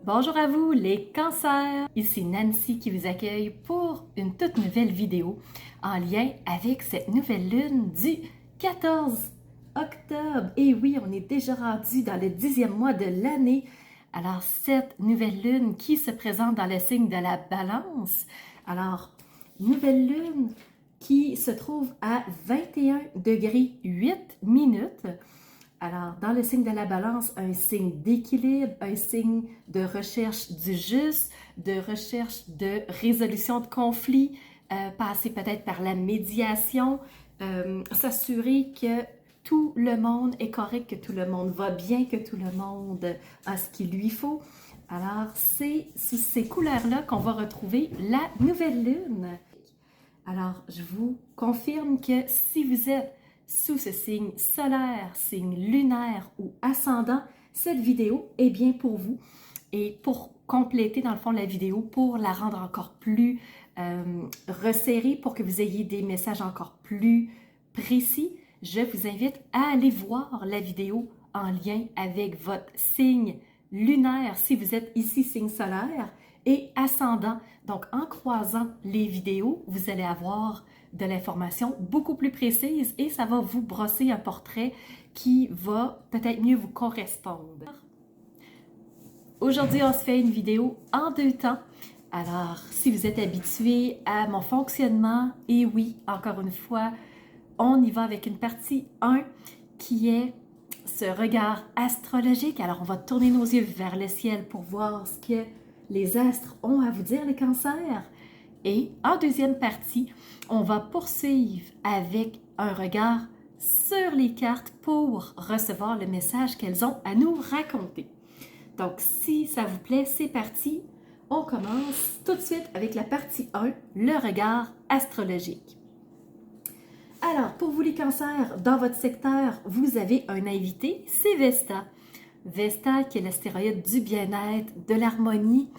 Bonjour à vous les cancers! Ici Nancy qui vous accueille pour une toute nouvelle vidéo en lien avec cette nouvelle lune du 14 octobre. Et oui, on est déjà rendu dans le 10e mois de l'année. Alors, cette nouvelle lune qui se présente dans le signe de la Balance. Alors, nouvelle lune qui se trouve à 21 degrés 8 minutes. Alors, dans le signe de la Balance, un signe d'équilibre, un signe de recherche du juste, de recherche de résolution de conflits, passer peut-être par la médiation, s'assurer que tout le monde est correct, que tout le monde va bien, que tout le monde a ce qu'il lui faut. Alors, c'est sous ces couleurs-là qu'on va retrouver la nouvelle lune. Alors, je vous confirme que si vous êtes sous ce signe solaire, signe lunaire ou ascendant, cette vidéo est bien pour vous. Et pour compléter dans le fond la vidéo, pour la rendre encore plus resserrée, pour que vous ayez des messages encore plus précis, je vous invite à aller voir la vidéo en lien avec votre signe lunaire si vous êtes ici signe solaire et ascendant. Donc, en croisant les vidéos, vous allez avoir de l'information beaucoup plus précise et ça va vous brosser un portrait qui va peut-être mieux vous correspondre. Aujourd'hui, on se fait une vidéo en deux temps. Alors, si vous êtes habitué à mon fonctionnement, et oui, encore une fois, on y va avec une partie 1 qui est ce regard astrologique. Alors, on va tourner nos yeux vers le ciel pour voir ce que les astres ont à vous dire, les cancers. Et en deuxième partie, on va poursuivre avec un regard sur les cartes pour recevoir le message qu'elles ont à nous raconter. Donc, si ça vous plaît, c'est parti. On commence tout de suite avec la partie 1, le regard astrologique. Alors, pour vous les cancers, dans votre secteur, vous avez un invité, c'est Vesta. Vesta qui est l'astéroïde du bien-être, de l'harmonie.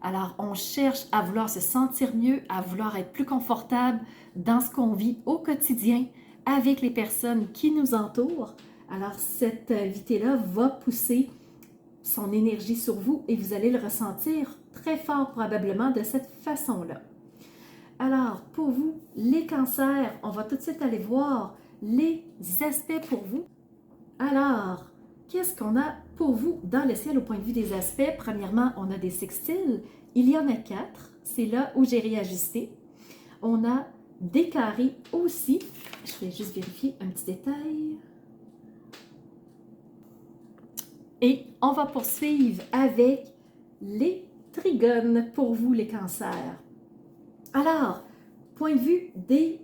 Alors, on cherche à vouloir se sentir mieux, à vouloir être plus confortable dans ce qu'on vit au quotidien avec les personnes qui nous entourent. Alors, cet invité-là va pousser son énergie sur vous et vous allez le ressentir très fort probablement de cette façon-là. Alors, pour vous, les cancers, on va tout de suite aller voir les aspects pour vous. Alors, qu'est-ce qu'on a pour vous dans le ciel au point de vue des aspects? Premièrement, on a des sextiles. Il y en a 4. C'est là où j'ai réajusté. On a des carrés aussi. Je vais juste vérifier un petit détail. Et on va poursuivre avec les trigones pour vous, les cancers. Alors, point de vue des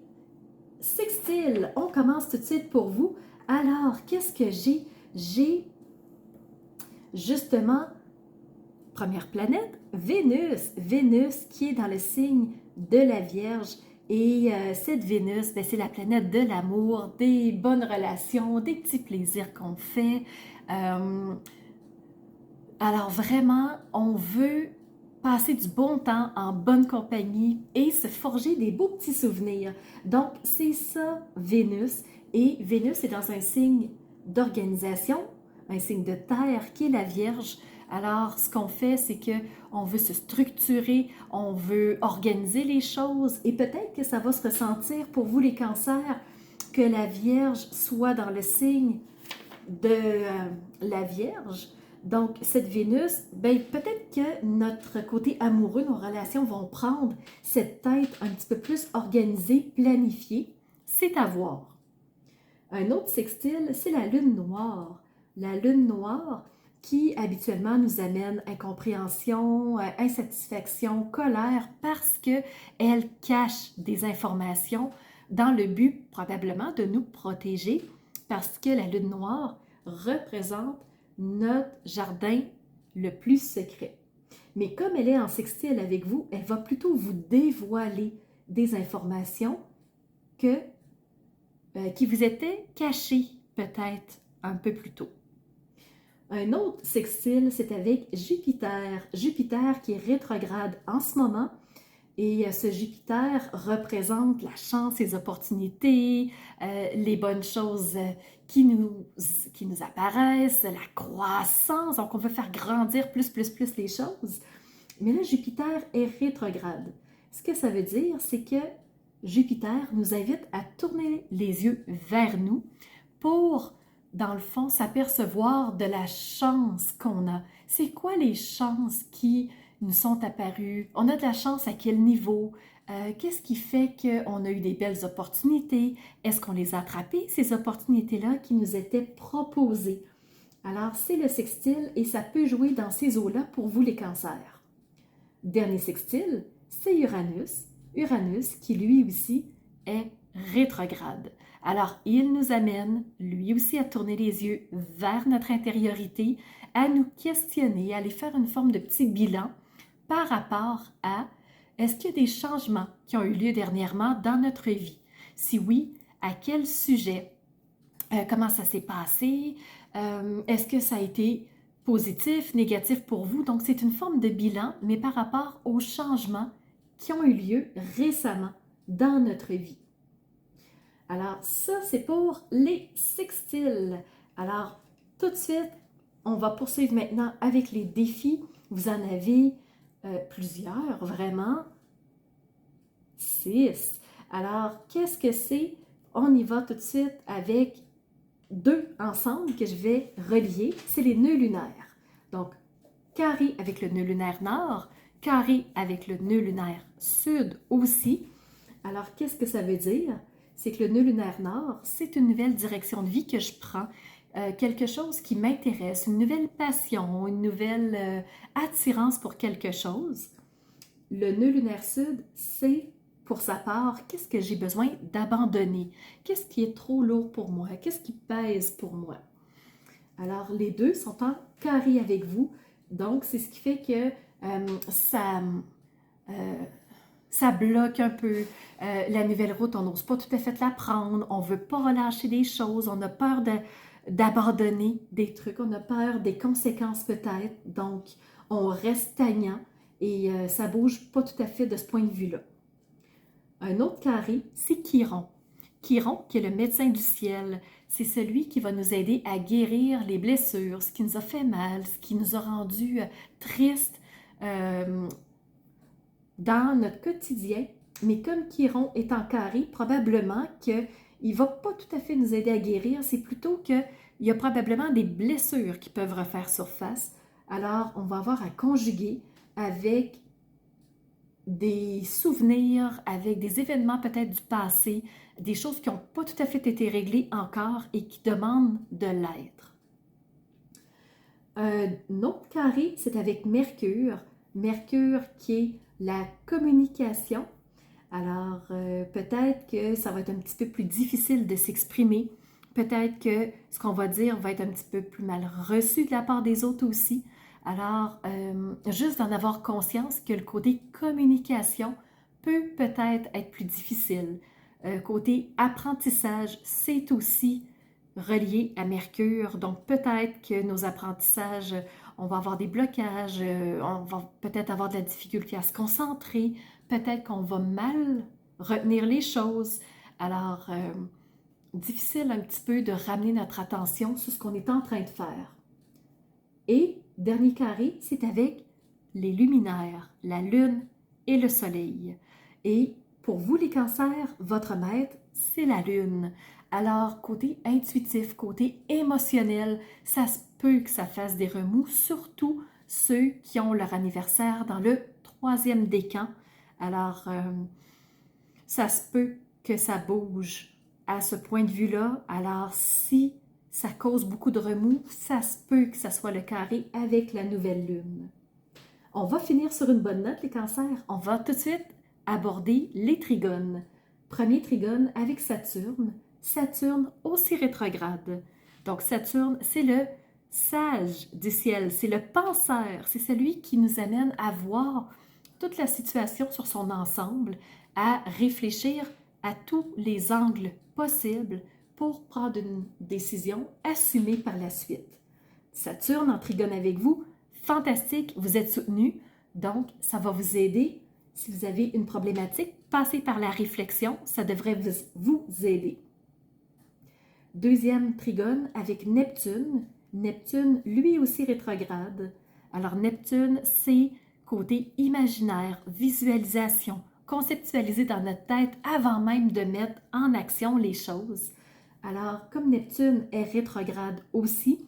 sextiles, on commence tout de suite pour vous. Alors, qu'est-ce que j'ai? J'ai justement, première planète, Vénus. Vénus qui est dans le signe de la Vierge. Et cette Vénus, c'est la planète de l'amour, des bonnes relations, des petits plaisirs qu'on fait. Alors vraiment, on veut passer du bon temps en bonne compagnie et se forger des beaux petits souvenirs. Donc, c'est ça, Vénus. Et Vénus est dans un signe d'organisation, un signe de terre qui est la Vierge. Alors, ce qu'on fait, c'est qu'on veut se structurer, on veut organiser les choses et peut-être que ça va se ressentir pour vous les cancers, que la Vierge soit dans le signe de la Vierge. Donc, cette Vénus, peut-être que notre côté amoureux, nos relations vont prendre cette tête un petit peu plus organisée, planifiée. C'est à voir. Un autre sextile, c'est la lune noire. La lune noire qui habituellement nous amène incompréhension, insatisfaction, colère parce qu'elle cache des informations dans le but probablement de nous protéger parce que la lune noire représente notre jardin le plus secret. Mais comme elle est en sextile avec vous, elle va plutôt vous dévoiler des informations qui vous étaient cachées peut-être un peu plus tôt. Un autre sextile, c'est avec Jupiter. Jupiter qui est rétrograde en ce moment. Et ce Jupiter représente la chance, les opportunités, les bonnes choses qui nous apparaissent, la croissance. Donc, on veut faire grandir plus les choses. Mais là, Jupiter est rétrograde. Ce que ça veut dire, c'est que Jupiter nous invite à tourner les yeux vers nous pour, dans le fond, s'apercevoir de la chance qu'on a. C'est quoi les chances qui nous sont apparues? On a de la chance à quel niveau? Qu'est-ce qui fait qu'on a eu des belles opportunités? Est-ce qu'on les a attrapées, ces opportunités-là qui nous étaient proposées? Alors, c'est le sextile et ça peut jouer dans ces eaux-là pour vous les cancers. Dernier sextile, c'est Uranus. Uranus qui lui aussi est rétrograde. Alors, il nous amène lui aussi à tourner les yeux vers notre intériorité, à nous questionner, à aller faire une forme de petit bilan par rapport à est-ce qu'il y a des changements qui ont eu lieu dernièrement dans notre vie? Si oui, à quel sujet? Comment ça s'est passé? Est-ce que ça a été positif, négatif pour vous? Donc, c'est une forme de bilan, mais par rapport aux changements qui ont eu lieu récemment dans notre vie. Alors, ça, c'est pour les sextiles. Alors, tout de suite, on va poursuivre maintenant avec les défis. Vous en avez plusieurs, vraiment. 6. Alors, qu'est-ce que c'est? On y va tout de suite avec 2 ensemble que je vais relier. C'est les nœuds lunaires. Donc, carré avec le nœud lunaire nord, carré avec le nœud lunaire sud aussi. Alors, qu'est-ce que ça veut dire? C'est que le nœud lunaire nord, c'est une nouvelle direction de vie que je prends, quelque chose qui m'intéresse, une nouvelle passion, une nouvelle attirance pour quelque chose. Le nœud lunaire sud, c'est pour sa part, qu'est-ce que j'ai besoin d'abandonner? Qu'est-ce qui est trop lourd pour moi? Qu'est-ce qui pèse pour moi? Alors, les deux sont en carré avec vous, donc c'est ce qui fait que ça bloque un peu la nouvelle route, on n'ose pas tout à fait la prendre, on ne veut pas relâcher des choses, on a peur d'abandonner des trucs, on a peur des conséquences peut-être, donc on reste stagnant et ça ne bouge pas tout à fait de ce point de vue-là. Un autre carré, c'est Chiron. Chiron, qui est le médecin du ciel, c'est celui qui va nous aider à guérir les blessures, ce qui nous a fait mal, ce qui nous a rendu tristes dans notre quotidien. Mais comme Chiron est en carré, probablement qu'il ne va pas tout à fait nous aider à guérir, c'est plutôt qu'il y a probablement des blessures qui peuvent refaire surface. Alors, on va avoir à conjuguer avec des souvenirs, avec des événements peut-être du passé, des choses qui n'ont pas tout à fait été réglées encore et qui demandent de l'être. Un autre carré, c'est avec Mercure. Mercure qui est la communication. Alors, peut-être que ça va être un petit peu plus difficile de s'exprimer. Peut-être que ce qu'on va dire va être un petit peu plus mal reçu de la part des autres aussi. Alors, juste d'en avoir conscience que le côté communication peut peut-être être plus difficile. Côté apprentissage, c'est aussi relié à Mercure. Donc, peut-être que nos apprentissages, on va avoir des blocages, on va peut-être avoir de la difficulté à se concentrer, peut-être qu'on va mal retenir les choses. Alors, difficile un petit peu de ramener notre attention sur ce qu'on est en train de faire. Et dernier carré, c'est avec les luminaires, la lune et le soleil. Et pour vous les cancers, votre maître, c'est la lune. Alors, côté intuitif, côté émotionnel, ça se peut que ça fasse des remous, surtout ceux qui ont leur anniversaire dans le 3e décan. Alors, ça se peut que ça bouge à ce point de vue-là. Alors, si ça cause beaucoup de remous, ça se peut que ça soit le carré avec la nouvelle lune. On va finir sur une bonne note, les cancers. On va tout de suite aborder les trigones. Premier trigone avec Saturne. Saturne aussi rétrograde. Donc Saturne, c'est le sage du ciel, c'est le penseur, c'est celui qui nous amène à voir toute la situation sur son ensemble, à réfléchir à tous les angles possibles pour prendre une décision assumée par la suite. Saturne en trigone avec vous, fantastique, vous êtes soutenu, donc ça va vous aider Si vous avez une problématique, passez par la réflexion, ça devrait vous aider. Deuxième trigone avec Neptune. Neptune, lui aussi rétrograde. Alors Neptune, c'est côté imaginaire, visualisation, conceptualiser dans notre tête avant même de mettre en action les choses. Alors, comme Neptune est rétrograde aussi,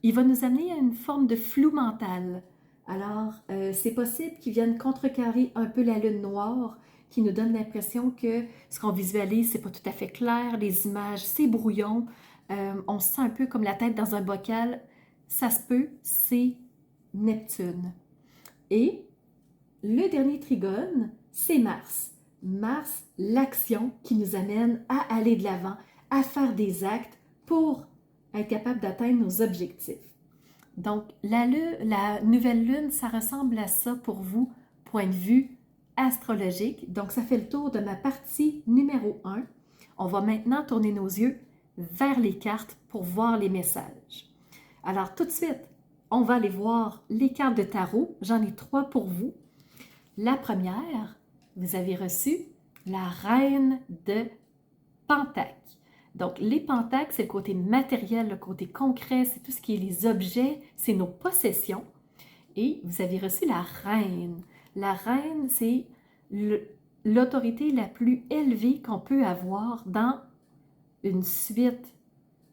il va nous amener à une forme de flou mental. Alors, c'est possible qu'il vienne contrecarrer un peu la lune noire, qui nous donne l'impression que ce qu'on visualise, c'est pas tout à fait clair, les images, c'est brouillon, on se sent un peu comme la tête dans un bocal. Ça se peut, c'est Neptune. Et le dernier trigone, c'est Mars. Mars, l'action qui nous amène à aller de l'avant, à faire des actes pour être capable d'atteindre nos objectifs. Donc, la nouvelle lune, ça ressemble à ça pour vous, point de vue astrologique. Donc, ça fait le tour de ma partie numéro 1. On va maintenant tourner nos yeux vers les cartes pour voir les messages. Alors, tout de suite, on va aller voir les cartes de tarot. J'en ai 3 pour vous. La première, vous avez reçu la reine de Pentacles. Donc, les pentacles, c'est le côté matériel, le côté concret, c'est tout ce qui est les objets, c'est nos possessions. Et vous avez reçu la reine. La reine, c'est l'autorité la plus élevée qu'on peut avoir dans une suite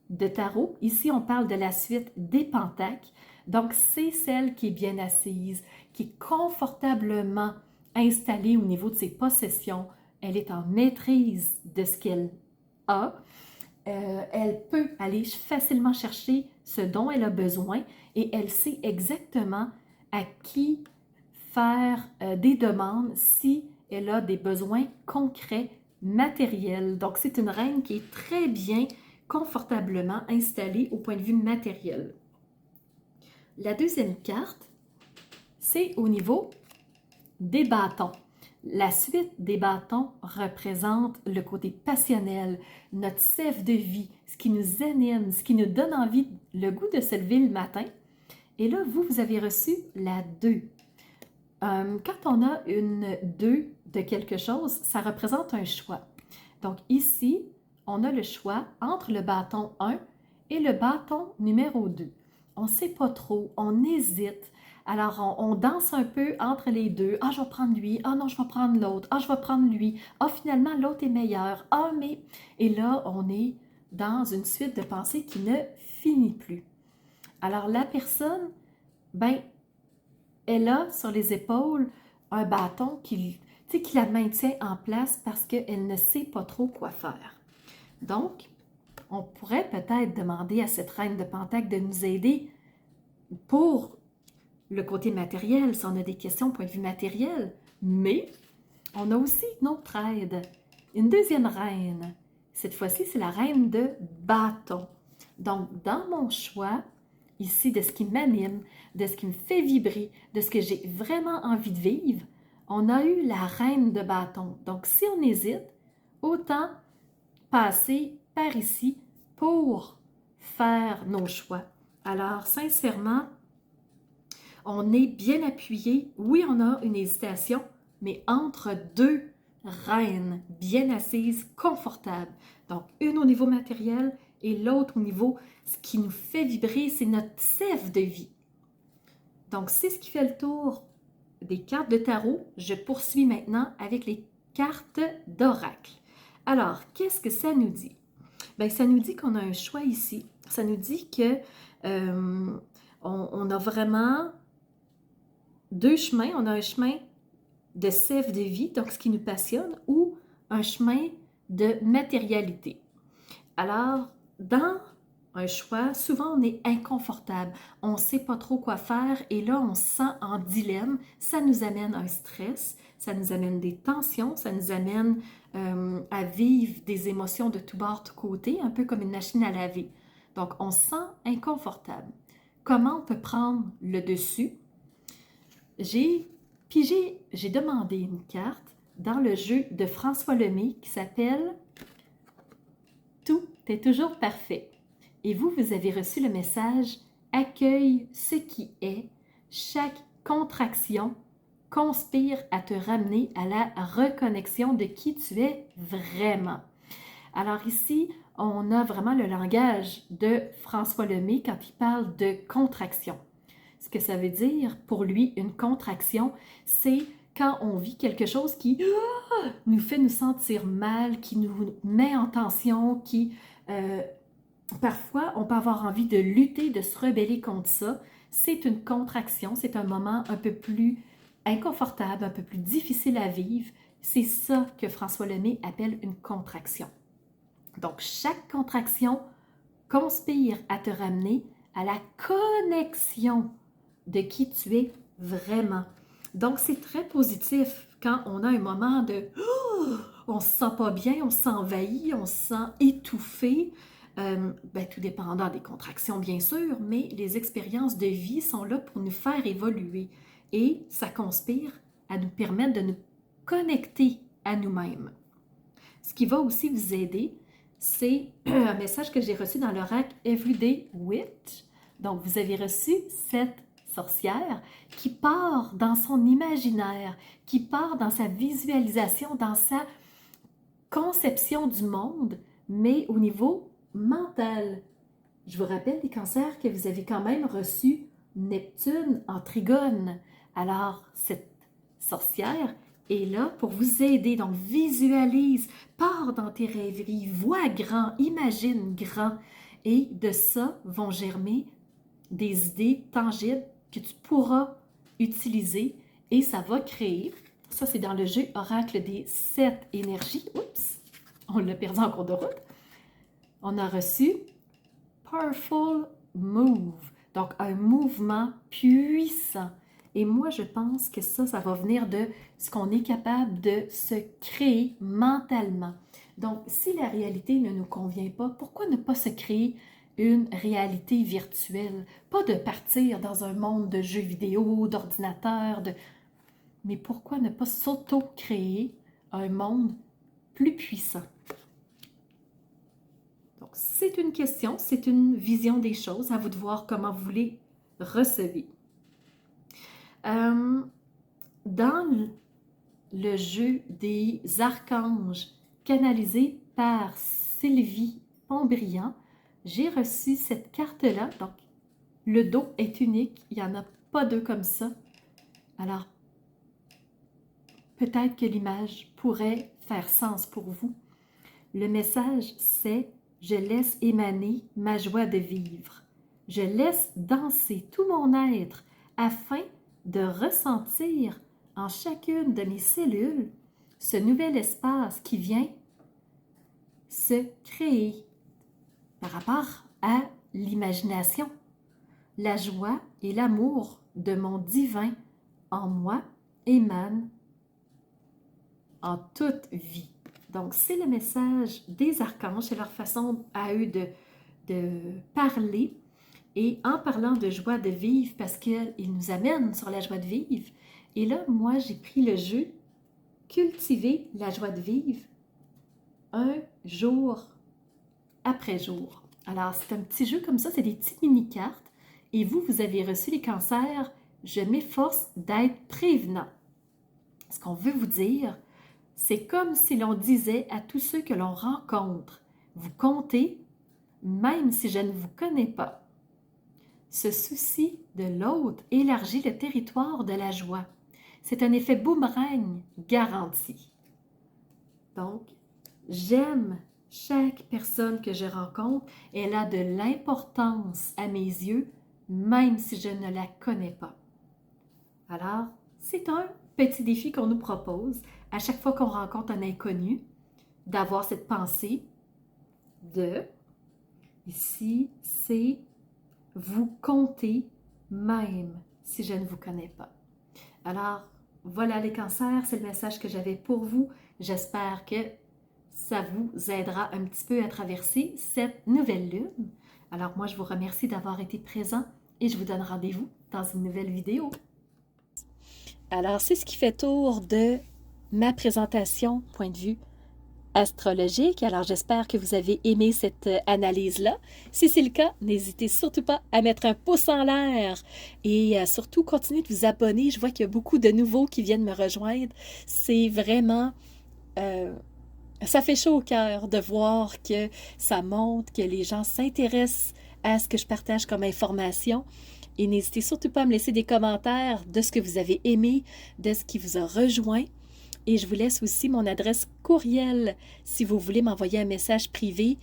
de tarot. Ici, on parle de la suite des pentacles. Donc, c'est celle qui est bien assise, qui est confortablement installée au niveau de ses possessions. Elle est en maîtrise de ce qu'elle a. Elle peut aller facilement chercher ce dont elle a besoin et elle sait exactement à qui faire des demandes si elle a des besoins concrets, matériels. Donc, c'est une reine qui est très bien, confortablement installée au point de vue matériel. La deuxième carte, c'est au niveau des bâtons. La suite des bâtons représente le côté passionnel, notre sève de vie, ce qui nous anime, ce qui nous donne envie, le goût de se lever le matin. Et là, vous avez reçu la 2. Quand on a une 2 de quelque chose, ça représente un choix. Donc ici, on a le choix entre le bâton 1 et le bâton numéro 2. On ne sait pas trop, on hésite. Alors, on danse un peu entre les deux. Ah, je vais prendre lui. Ah non, je vais prendre l'autre. Ah, je vais prendre lui. Ah, finalement, l'autre est meilleur. Ah, mais... Et là, on est dans une suite de pensées qui ne finit plus. Alors, la personne, ben, elle a sur les épaules un bâton qui la maintient en place parce qu'elle ne sait pas trop quoi faire. Donc, on pourrait peut-être demander à cette reine de Pentacles de nous aider pour le côté matériel, si on a des questions au point de vue matériel, mais on a aussi une autre aide, une deuxième reine. Cette fois-ci, c'est la reine de bâton. Donc, dans mon choix, ici, de ce qui m'anime, de ce qui me fait vibrer, de ce que j'ai vraiment envie de vivre, on a eu la reine de bâton. Donc, si on hésite, autant passer par ici pour faire nos choix. Alors, sincèrement, on est bien appuyé. Oui, on a une hésitation, mais entre deux reines bien assises, confortables. Donc, une au niveau matériel et l'autre au niveau, ce qui nous fait vibrer, c'est notre sève de vie. Donc, c'est ce qui fait le tour des cartes de tarot. Je poursuis maintenant avec les cartes d'oracle. Alors, qu'est-ce que ça nous dit? Bien, ça nous dit qu'on a un choix ici. Ça nous dit que on a vraiment deux chemins. On a un chemin de sève de vie, donc ce qui nous passionne, ou un chemin de matérialité. Alors, dans un choix, souvent on est inconfortable, on ne sait pas trop quoi faire et là on se sent en dilemme, ça nous amène un stress, ça nous amène des tensions, ça nous amène à vivre des émotions de tout bord, tout côté, un peu comme une machine à laver. Donc on se sent inconfortable. Comment on peut prendre le dessus? J'ai demandé une carte dans le jeu de François Lemay qui s'appelle « Tout est toujours parfait ». Et vous avez reçu le message « Accueille ce qui est, chaque contraction conspire à te ramener à la reconnexion de qui tu es vraiment. Alors ici, on a vraiment le langage de François Lemay quand il parle de contraction. Ce que ça veut dire pour lui, une contraction, c'est quand on vit quelque chose qui nous fait nous sentir mal, qui nous met en tension, qui parfois on peut avoir envie de lutter, de se rebeller contre ça. C'est une contraction, c'est un moment un peu plus inconfortable, un peu plus difficile à vivre. C'est ça que François Lemay appelle une contraction. Donc, chaque contraction conspire à te ramener à la connexion de qui tu es vraiment. Donc, c'est très positif quand on a un moment de on se sent pas bien, on se sent envahi, on se sent étouffé. Tout dépendant des contractions, bien sûr, mais les expériences de vie sont là pour nous faire évoluer. Et ça conspire à nous permettre de nous connecter à nous-mêmes. Ce qui va aussi vous aider, c'est un message que j'ai reçu dans l'oracle Everyday Witch. Donc, vous avez reçu cette sorcière qui part dans son imaginaire, qui part dans sa visualisation, dans sa conception du monde, mais au niveau mental. Je vous rappelle, les cancers, que vous avez quand même reçu Neptune en trigone. Alors, cette sorcière est là pour vous aider. Donc, visualise, pars dans tes rêveries, vois grand, imagine grand. Et de ça vont germer des idées tangibles que tu pourras utiliser et ça va créer. Ça, c'est dans le jeu Oracle des 7 énergies. Oups, on l'a perdu en cours de route. On a reçu Powerful Move, donc un mouvement puissant. Et moi, je pense que ça va venir de ce qu'on est capable de se créer mentalement. Donc, si la réalité ne nous convient pas, pourquoi ne pas se créer une réalité virtuelle? Pas de partir dans un monde de jeux vidéo, d'ordinateurs, mais pourquoi ne pas s'auto-créer un monde plus puissant? Donc, c'est une question, c'est une vision des choses. À vous de voir comment vous les recevez. Dans le jeu des archanges canalisé par Sylvie Pontbriand, j'ai reçu cette carte-là. Donc, le dos est unique. Il n'y en a pas deux comme ça. Alors, peut-être que l'image pourrait faire sens pour vous. Le message, c'est « Je laisse émaner ma joie de vivre. Je laisse danser tout mon être afin de ressentir en chacune de mes cellules ce nouvel espace qui vient se créer par rapport à l'imagination. La joie et l'amour de mon divin en moi émanent en toute vie. » Donc, c'est le message des archanges, c'est leur façon à eux de parler. Et en parlant de joie de vivre, parce qu'ils nous amènent sur la joie de vivre, et là, moi, j'ai pris le jeu « Cultiver la joie de vivre un jour après jour ». Alors, c'est un petit jeu comme ça, c'est des petites mini-cartes. Et vous, vous avez reçu les cancers « Je m'efforce d'être prévenant ». Ce qu'on veut vous dire, c'est comme si l'on disait à tous ceux que l'on rencontre, vous comptez, même si je ne vous connais pas. Ce souci de l'autre élargit le territoire de la joie. C'est un effet boomerang garanti. Donc, j'aime chaque personne que je rencontre. Elle a de l'importance à mes yeux, même si je ne la connais pas. Alors, c'est un petit défi qu'on nous propose à chaque fois qu'on rencontre un inconnu, d'avoir cette pensée de, ici, c'est vous comptez même si je ne vous connais pas. Alors, voilà les cancers, c'est le message que j'avais pour vous. J'espère que ça vous aidera un petit peu à traverser cette nouvelle lune. Alors moi, je vous remercie d'avoir été présent et je vous donne rendez-vous dans une nouvelle vidéo. Alors, c'est ce qui fait tour de ma présentation, point de vue astrologique. Alors, j'espère que vous avez aimé cette analyse-là. Si c'est le cas, n'hésitez surtout pas à mettre un pouce en l'air et surtout continuez de vous abonner. Je vois qu'il y a beaucoup de nouveaux qui viennent me rejoindre. C'est vraiment... ça fait chaud au cœur de voir que ça monte, que les gens s'intéressent à ce que je partage comme information. Et n'hésitez surtout pas à me laisser des commentaires de ce que vous avez aimé, de ce qui vous a rejoint. Et je vous laisse aussi mon adresse courriel si vous voulez m'envoyer un message privé.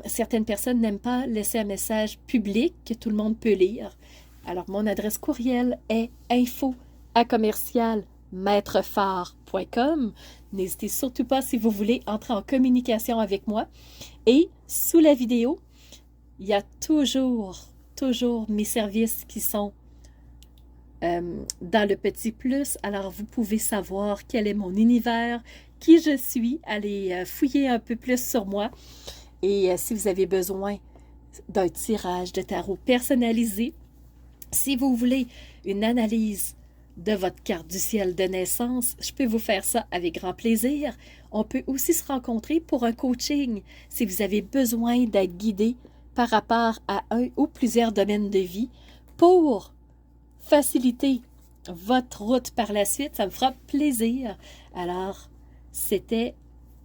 Certaines personnes n'aiment pas laisser un message public que tout le monde peut lire. Alors, mon adresse courriel est info@commercialmaitrefort.com. N'hésitez surtout pas si vous voulez entrer en communication avec moi. Et sous la vidéo, il y a toujours mes services qui sont dans le petit plus. Alors, vous pouvez savoir quel est mon univers, qui je suis, allez fouiller un peu plus sur moi. Et si vous avez besoin d'un tirage de tarot personnalisé, si vous voulez une analyse de votre carte du ciel de naissance, je peux vous faire ça avec grand plaisir. On peut aussi se rencontrer pour un coaching si vous avez besoin d'être guidé par rapport à un ou plusieurs domaines de vie pour faciliter votre route par la suite. Ça me fera plaisir. Alors, c'était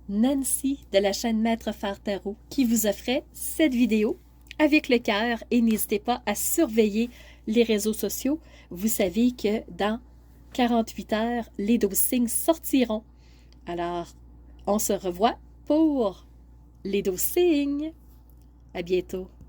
Nancy de la chaîne Maître Phare Tarot qui vous offrait cette vidéo avec le cœur et n'hésitez pas à surveiller les réseaux sociaux. Vous savez que dans 48 heures, les 12 signes sortiront. Alors, on se revoit pour les 12 signes. À bientôt.